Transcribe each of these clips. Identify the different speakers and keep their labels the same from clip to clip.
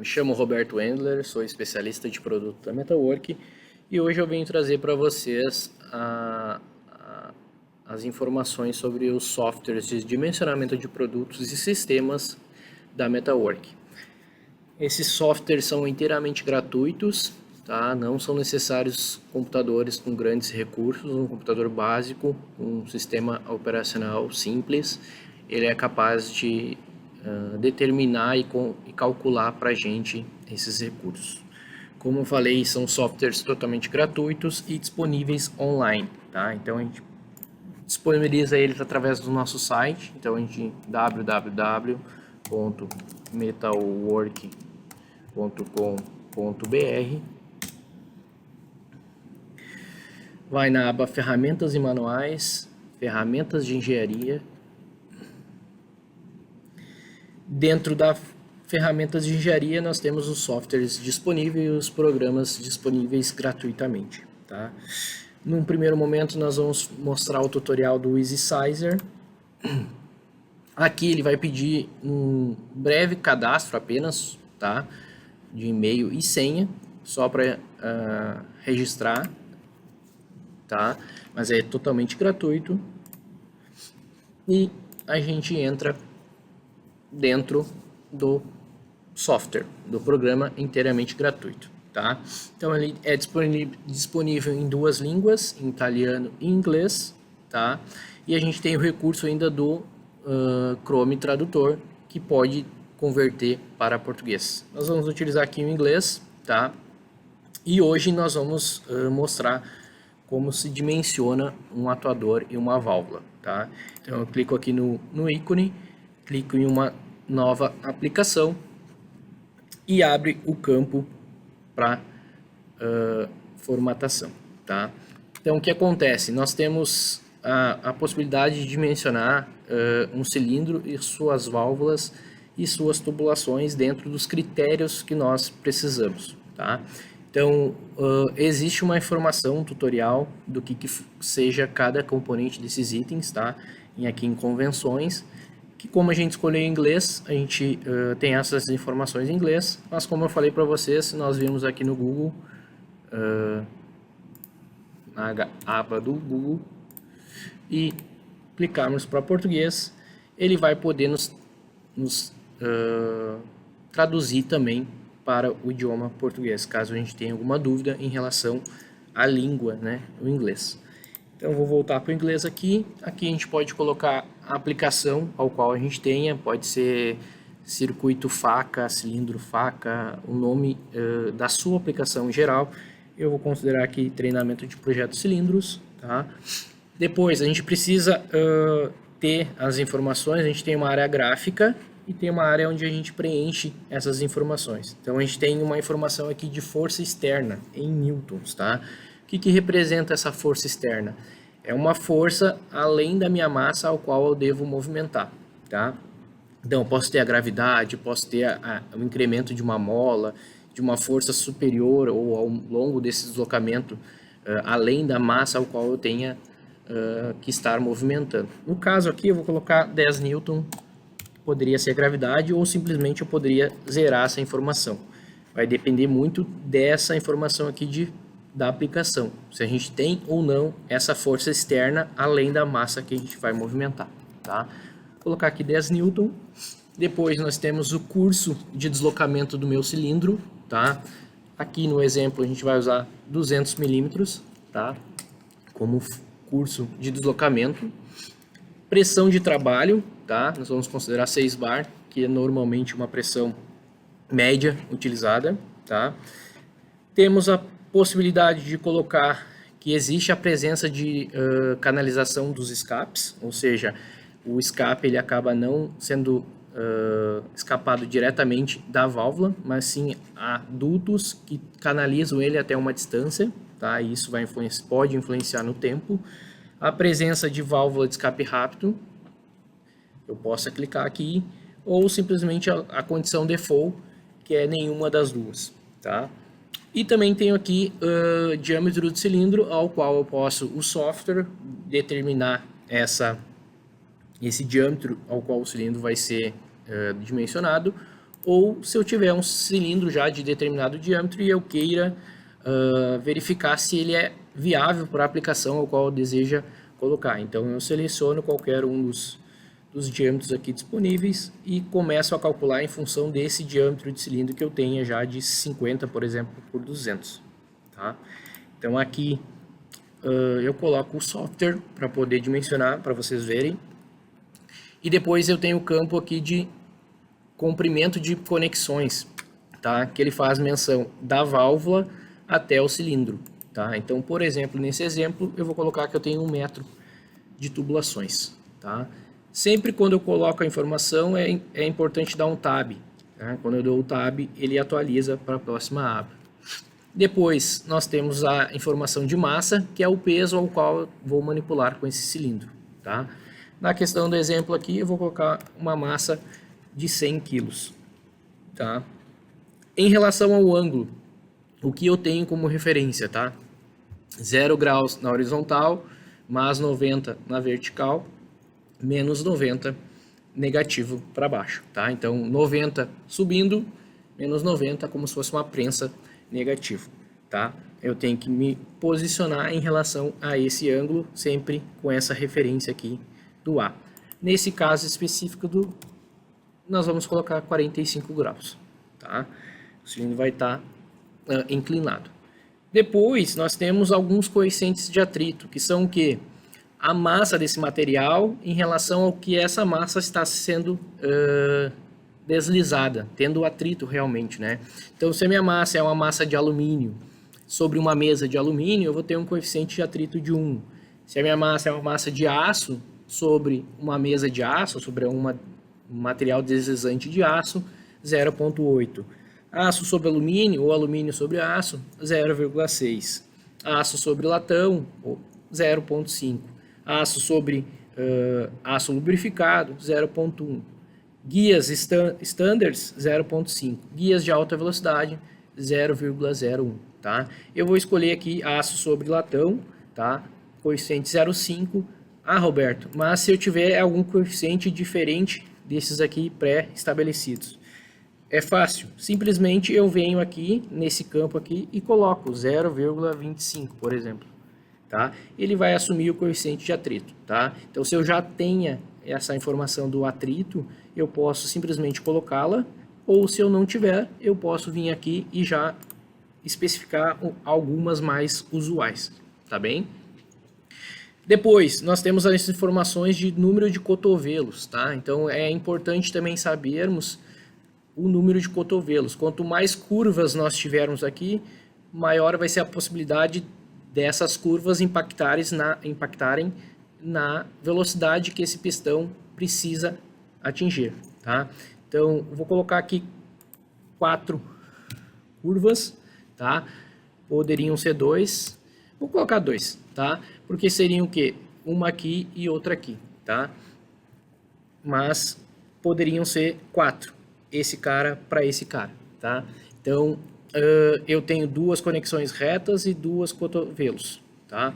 Speaker 1: Me chamo Roberto Wendler, sou especialista de produto da Metalwork e hoje eu venho trazer para vocês as informações sobre os softwares de dimensionamento de produtos e sistemas da Metalwork. Esses softwares são inteiramente gratuitos, tá? Não são necessários computadores com grandes recursos. Um computador básico, um sistema operacional simples, ele é capaz de determinar e calcular para a gente esses recursos. Como eu falei, são softwares totalmente gratuitos e disponíveis online, tá? Então a gente disponibiliza eles através do nosso site, então a gente www.metalwork.com.br, vai na aba ferramentas e manuais, ferramentas de engenharia. Dentro da ferramentas de engenharia nós temos os softwares disponíveis e os programas disponíveis gratuitamente, tá? Num primeiro momento nós vamos mostrar o tutorial do Easy Sizer. Aqui ele vai pedir um breve cadastro apenas, tá? De e-mail e senha, só para registrar, tá? Mas é totalmente gratuito. E a gente entra dentro do software, do programa inteiramente gratuito, tá? Então ele é disponível em duas línguas, em italiano e inglês, tá? E a gente tem o recurso ainda do Chrome Tradutor, que pode converter para português. Nós vamos utilizar aqui o inglês, tá? E hoje nós vamos mostrar como se dimensiona um atuador e uma válvula, tá? Então eu clico aqui no ícone, clico em uma nova aplicação e abre o campo para formatação, tá? Então o que acontece? Nós temos a possibilidade de dimensionar um cilindro e suas válvulas e suas tubulações dentro dos critérios que nós precisamos, tá? Então existe uma informação, um tutorial do que seja cada componente desses itens, tá? Aqui em convenções, que como a gente escolheu em inglês, a gente tem essas informações em inglês, mas como eu falei para vocês, nós vimos aqui no Google, na aba do Google, e clicarmos para português, ele vai poder nos traduzir também para o idioma português, caso a gente tenha alguma dúvida em relação à língua, né, o inglês. Então eu vou voltar para o inglês aqui. Aqui a gente pode colocar a aplicação ao qual a gente tenha, pode ser circuito faca, cilindro faca, o nome da sua aplicação em geral. Eu vou considerar aqui treinamento de projetos cilindros, tá? Depois a gente precisa ter as informações, a gente tem uma área gráfica e tem uma área onde a gente preenche essas informações. Então a gente tem uma informação aqui de força externa em newtons, tá? O que representa essa força externa? É uma força além da minha massa ao qual eu devo movimentar, tá? Então, eu posso ter a gravidade, posso ter o incremento de uma mola, de uma força superior ou ao longo desse deslocamento, além da massa ao qual eu tenha que estar movimentando. No caso aqui, eu vou colocar 10 newton, poderia ser gravidade, ou simplesmente eu poderia zerar essa informação. Vai depender muito dessa informação aqui da aplicação, se a gente tem ou não essa força externa além da massa que a gente vai movimentar, tá? Vou colocar aqui 10 newton. Depois nós temos o curso de deslocamento do meu cilindro, tá? Aqui no exemplo a gente vai usar 200 milímetros, tá? Como curso de deslocamento. Pressão de trabalho, tá? Nós vamos considerar 6 bar, que é normalmente uma pressão média utilizada, tá? Temos a possibilidade de colocar que existe a presença de canalização dos escapes, ou seja, o escape ele acaba não sendo escapado diretamente da válvula, mas sim há dutos que canalizam ele até uma distância, tá? E isso pode influenciar no tempo. A presença de válvula de escape rápido, eu posso clicar aqui, ou simplesmente a condição default, que é nenhuma das duas, tá? E também tenho aqui diâmetro do cilindro, ao qual eu posso, o software, determinar esse diâmetro ao qual o cilindro vai ser dimensionado, ou se eu tiver um cilindro já de determinado diâmetro e eu queira verificar se ele é viável para a aplicação ao qual eu deseja colocar. Então eu seleciono qualquer um dos diâmetros aqui disponíveis e começo a calcular em função desse diâmetro de cilindro que eu tenha já de 50, por exemplo, por 200. Tá? Então aqui eu coloco o software para poder dimensionar, para vocês verem. E depois eu tenho o campo aqui de comprimento de conexões, tá? Que ele faz menção da válvula até o cilindro. Tá? Então, por exemplo, nesse exemplo, eu vou colocar que eu tenho 1 metro de tubulações. Tá? Sempre quando eu coloco a informação, é importante dar um tab. Tá? Quando eu dou o tab, ele atualiza para a próxima aba. Depois, nós temos a informação de massa, que é o peso ao qual eu vou manipular com esse cilindro. Tá? Na questão do exemplo aqui, eu vou colocar uma massa de 100 kg. Tá? Em relação ao ângulo, o que eu tenho como referência, tá? 0 graus na horizontal, mais 90 na vertical, menos 90 negativo para baixo, tá? Então, 90 subindo, menos 90 como se fosse uma prensa negativo, tá? Eu tenho que me posicionar em relação a esse ângulo, sempre com essa referência aqui do A. Nesse caso específico, nós vamos colocar 45 graus, tá? O cilindro vai estar inclinado. Depois, nós temos alguns coeficientes de atrito, que são o quê? A massa desse material em relação ao que essa massa está sendo deslizada, tendo atrito realmente, né? Então, se a minha massa é uma massa de alumínio sobre uma mesa de alumínio, eu vou ter um coeficiente de atrito de 1. Se a minha massa é uma massa de aço sobre uma mesa de aço, sobre um material deslizante de aço, 0,8. Aço sobre alumínio ou alumínio sobre aço, 0,6. Aço sobre latão, 0,5. Aço sobre aço lubrificado, 0,1. Guias standards, 0,5. Guias de alta velocidade, 0,01. Tá? Eu vou escolher aqui aço sobre latão, tá? Coeficiente 0,5. Ah, Roberto, mas se eu tiver algum coeficiente diferente desses aqui pré-estabelecidos? É fácil, simplesmente eu venho aqui nesse campo aqui e coloco 0,25, por exemplo, tá? Ele vai assumir o coeficiente de atrito, tá? Então, se eu já tenho essa informação do atrito, eu posso simplesmente colocá-la, ou se eu não tiver, eu posso vir aqui e já especificar algumas mais usuais, tá bem? Depois, nós temos as informações de número de cotovelos, tá? Então, é importante também sabermos o número de cotovelos. Quanto mais curvas nós tivermos aqui, maior vai ser a possibilidade dessas curvas impactarem na velocidade que esse pistão precisa atingir, tá? Então, vou colocar aqui 4 curvas, tá? Poderiam ser 2. Vou colocar 2, tá? Porque seriam o quê? Uma aqui e outra aqui, tá? Mas poderiam ser 4. Esse cara para esse cara, tá? Então, eu tenho 2 conexões retas e 2 cotovelos, tá?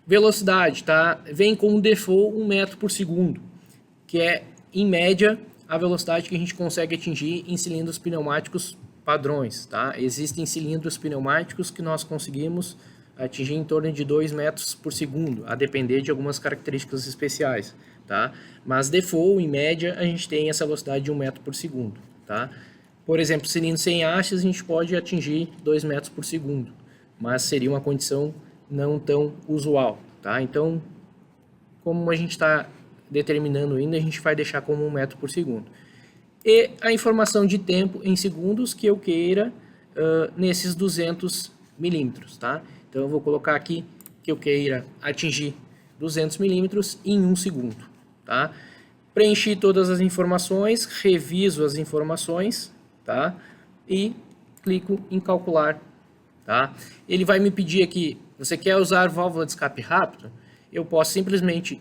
Speaker 1: Velocidade, tá? Vem como default 1 metro por segundo, que é, em média, a velocidade que a gente consegue atingir em cilindros pneumáticos padrões, tá? Existem cilindros pneumáticos que nós conseguimos atingir em torno de 2 metros por segundo, a depender de algumas características especiais, tá? Mas default, em média, a gente tem essa velocidade de 1 metro por segundo, tá? Por exemplo, cilindro sem hastes, a gente pode atingir 2 metros por segundo, mas seria uma condição não tão usual, tá? Então, como a gente está determinando ainda, a gente vai deixar como 1 metro por segundo. E a informação de tempo em segundos que eu queira nesses 200 milímetros, tá? Então, eu vou colocar aqui que eu queira atingir 200 milímetros em 1 segundo, tá? Preenchi todas as informações, reviso as informações, tá? E clico em calcular, tá? Ele vai me pedir aqui, você quer usar válvula de escape rápido? Eu posso simplesmente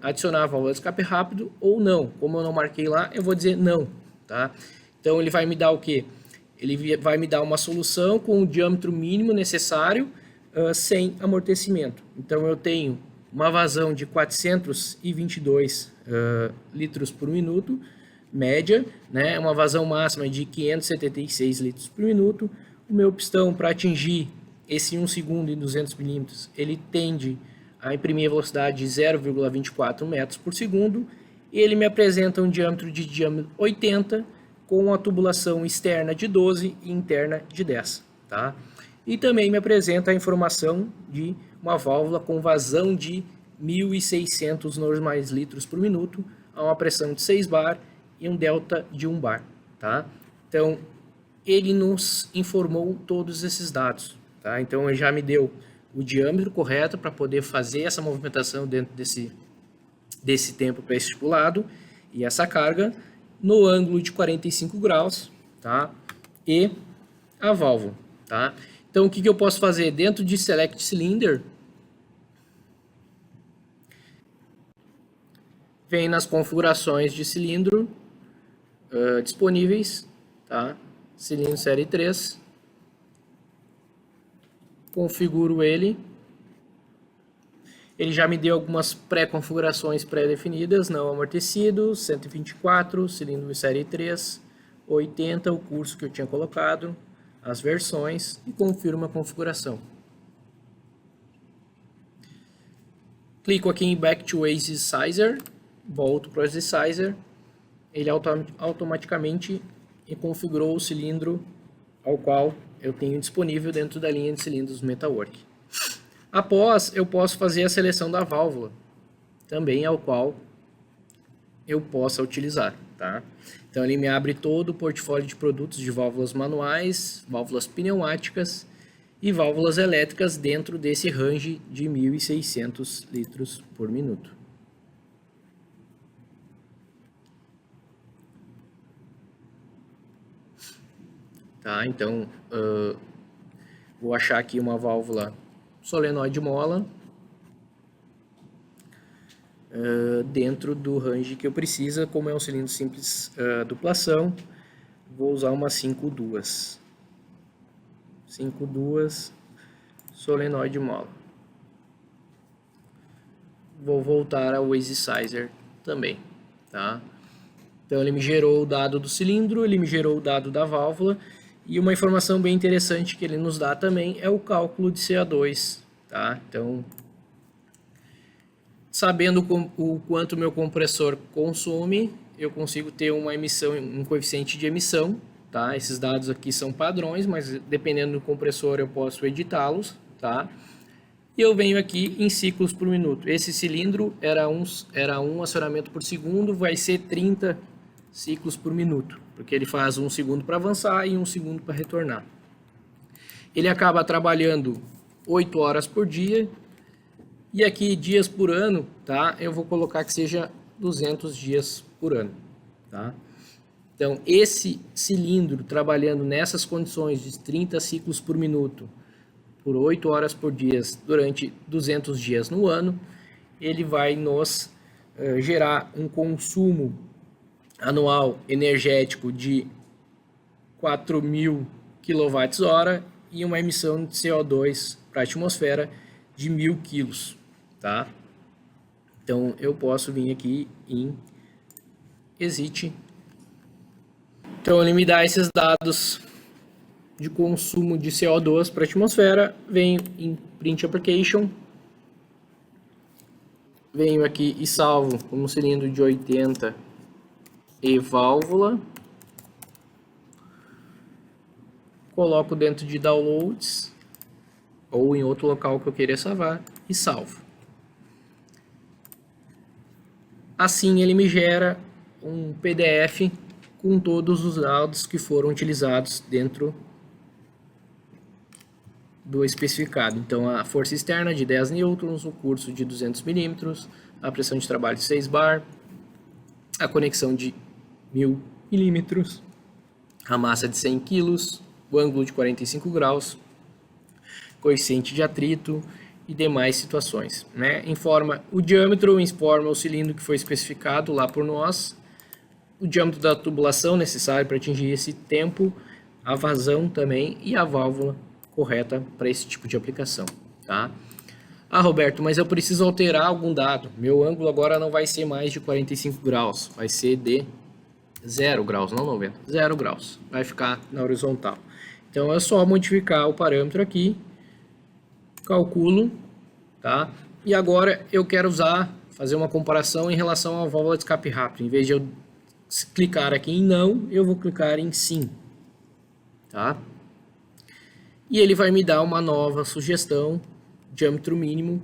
Speaker 1: adicionar a válvula de escape rápido ou não. Como eu não marquei lá, eu vou dizer não, tá? Então, ele vai me dar o quê? Ele vai me dar uma solução com o diâmetro mínimo necessário sem amortecimento. Então, eu tenho uma vazão de 422 litros por minuto, média, né? Uma vazão máxima de 576 litros por minuto. O meu pistão, para atingir esse 1 segundo em 200 milímetros, ele tende a imprimir a velocidade de 0,24 metros por segundo. Ele me apresenta um diâmetro de 80, com a tubulação externa de 12 e interna de 10. Tá? E também me apresenta a informação de uma válvula com vazão de 1.600 normais litros por minuto, a uma pressão de 6 bar e um delta de 1 bar. Tá? Então, ele nos informou todos esses dados. Tá? Então, ele já me deu o diâmetro correto para poder fazer essa movimentação dentro desse tempo pré-estipulado e essa carga no ângulo de 45 graus, tá? E a válvula. Tá? Então, o que eu posso fazer dentro de Select Cylinder? Vem nas configurações de cilindro disponíveis, tá? Cilindro série 3. Configuro ele. Ele já me deu algumas pré-configurações pré-definidas, não amortecido, 124, cilindro série 3, 80, o curso que eu tinha colocado, as versões, e confirmo a configuração. Clico aqui em Back to Easy Sizer, volto para o Easy Sizer, ele automaticamente configurou o cilindro ao qual eu tenho disponível dentro da linha de cilindros Metalwork. Após, eu posso fazer a seleção da válvula, também ao qual eu possa utilizar. Tá? Então ele me abre todo o portfólio de produtos de válvulas manuais, válvulas pneumáticas e válvulas elétricas dentro desse range de 1.600 litros por minuto. Tá? Então, vou achar aqui uma válvula solenoide mola dentro do range que eu preciso. Como é um cilindro simples duplação, vou usar uma 5-2 solenoide mola. Vou voltar ao Easy Sizer também, tá? Então ele me gerou o dado do cilindro, ele me gerou o dado da válvula, e uma informação bem interessante que ele nos dá também é o cálculo de CO2, tá? Então, sabendo o quanto meu compressor consome, eu consigo ter uma emissão, um coeficiente de emissão, tá? Esses dados aqui são padrões, mas dependendo do compressor eu posso editá-los, tá? E eu venho aqui em ciclos por minuto. Esse cilindro era um acionamento por segundo, vai ser 30 ciclos por minuto, porque ele faz 1 segundo para avançar e 1 segundo para retornar. Ele acaba trabalhando 8 horas por dia, e aqui dias por ano, tá? Eu vou colocar que seja 200 dias por ano, tá? Então, esse cilindro trabalhando nessas condições de 30 ciclos por minuto, por 8 horas por dia, durante 200 dias no ano, ele vai nos gerar um consumo anual energético de 4.000 kWh e uma emissão de CO2 para a atmosfera de 1.000 kg, tá? Então eu posso vir aqui em Exit. Então ele me dá esses dados de consumo de CO2 para a atmosfera. Venho em Print Application, venho aqui e salvo como cilindro de 80 e válvula, coloco dentro de Downloads ou em outro local que eu queira salvar e salvo. Assim ele me gera um PDF com todos os dados que foram utilizados dentro do especificado. Então a força externa de 10 newtons, o curso de 200 milímetros, a pressão de trabalho de 6 bar, a conexão de 1.000 milímetros, a massa de 100 kg, o ângulo de 45 graus, coeficiente de atrito e demais situações, né? Informa o diâmetro, informa o cilindro que foi especificado lá por nós, o diâmetro da tubulação necessário para atingir esse tempo, a vazão também e a válvula correta para esse tipo de aplicação, tá? Ah, Roberto, mas eu preciso alterar algum dado. Meu ângulo agora não vai ser mais de 45 graus, vai ser de 0 graus, não 90, 0 graus, vai ficar na horizontal. Então é só modificar o parâmetro aqui, calculo, tá? E agora eu quero fazer uma comparação em relação à válvula de escape rápido. Em vez de eu clicar aqui em não, eu vou clicar em sim, tá? E ele vai me dar uma nova sugestão, diâmetro mínimo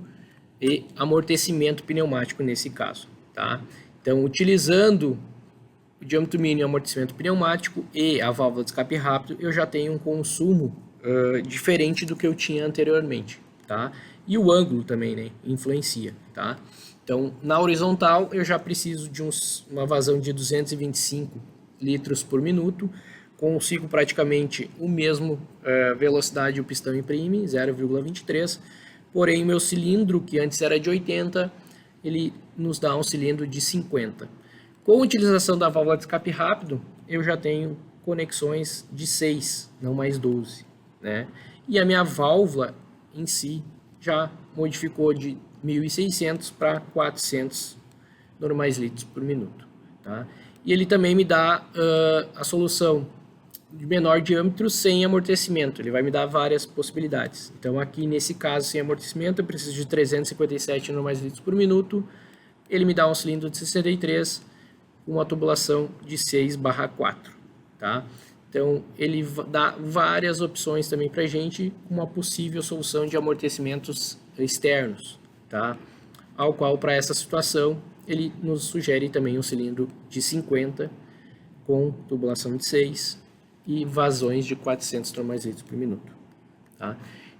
Speaker 1: e amortecimento pneumático nesse caso, tá? Então, utilizando o diâmetro mínimo e amortecimento pneumático e a válvula de escape rápido, eu já tenho um consumo diferente do que eu tinha anteriormente, tá? E o ângulo também, né, influencia, tá? Então, na horizontal, eu já preciso de uma vazão de 225 litros por minuto, consigo praticamente o mesmo velocidade o pistão imprime, 0,23, porém meu cilindro, que antes era de 80, ele nos dá um cilindro de 50. Com a utilização da válvula de escape rápido, eu já tenho conexões de 6, não mais 12, né? E a minha válvula em si já modificou de 1.600 para 400 normais litros por minuto, tá? E ele também me dá a solução de menor diâmetro sem amortecimento. Ele vai me dar várias possibilidades. Então aqui nesse caso sem amortecimento eu preciso de 357 normais litros por minuto. Ele me dá um cilindro de 63 com uma tubulação de 6/4, tá? Então ele dá várias opções também para a gente, uma possível solução de amortecimentos externos, tá? Ao qual para essa situação ele nos sugere também um cilindro de 50 com tubulação de 6 e vazões de 400 normais litros por minuto, tá?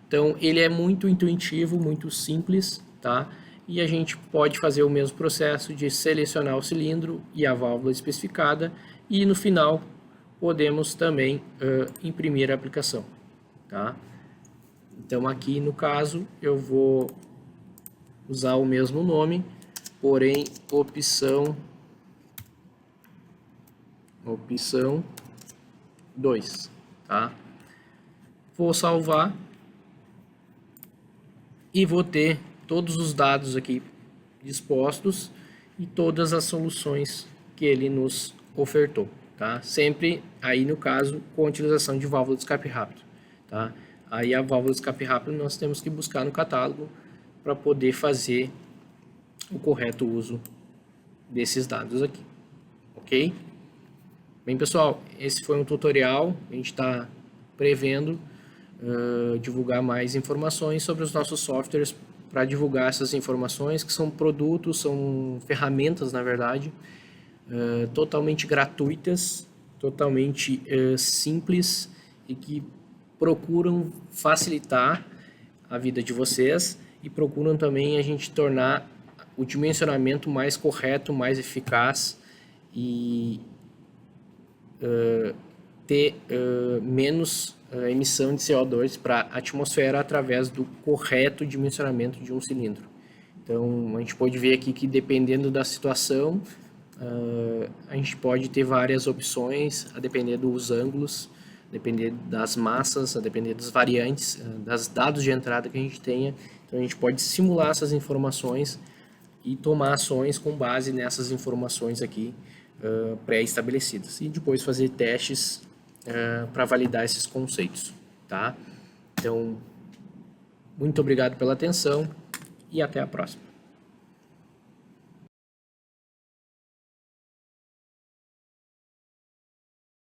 Speaker 1: Então ele é muito intuitivo, muito simples, tá? E a gente pode fazer o mesmo processo de selecionar o cilindro e a válvula especificada e no final podemos também imprimir a aplicação, tá? Então aqui no caso eu vou usar o mesmo nome, porém opção 2, tá? Vou salvar e vou ter todos os dados aqui dispostos e todas as soluções que ele nos ofertou, tá? Sempre aí no caso com a utilização de válvula de escape rápido, tá? Aí a válvula de escape rápido nós temos que buscar no catálogo para poder fazer o correto uso desses dados aqui, ok? Bem pessoal, esse foi um tutorial, a gente está prevendo divulgar mais informações sobre os nossos softwares para divulgar essas informações, que são produtos, são ferramentas, na verdade, totalmente gratuitas, totalmente simples e que procuram facilitar a vida de vocês e procuram também a gente tornar o dimensionamento mais correto, mais eficaz e ter menos emissão de CO2 para a atmosfera através do correto dimensionamento de um cilindro. Então, a gente pode ver aqui que dependendo da situação, a gente pode ter várias opções, a depender dos ângulos, a depender das massas, a depender das variantes, dos dados de entrada que a gente tenha. Então, a gente pode simular essas informações e tomar ações com base nessas informações aqui pré-estabelecidas. E depois fazer testes para validar esses conceitos, tá? Então, muito obrigado pela atenção e até a próxima.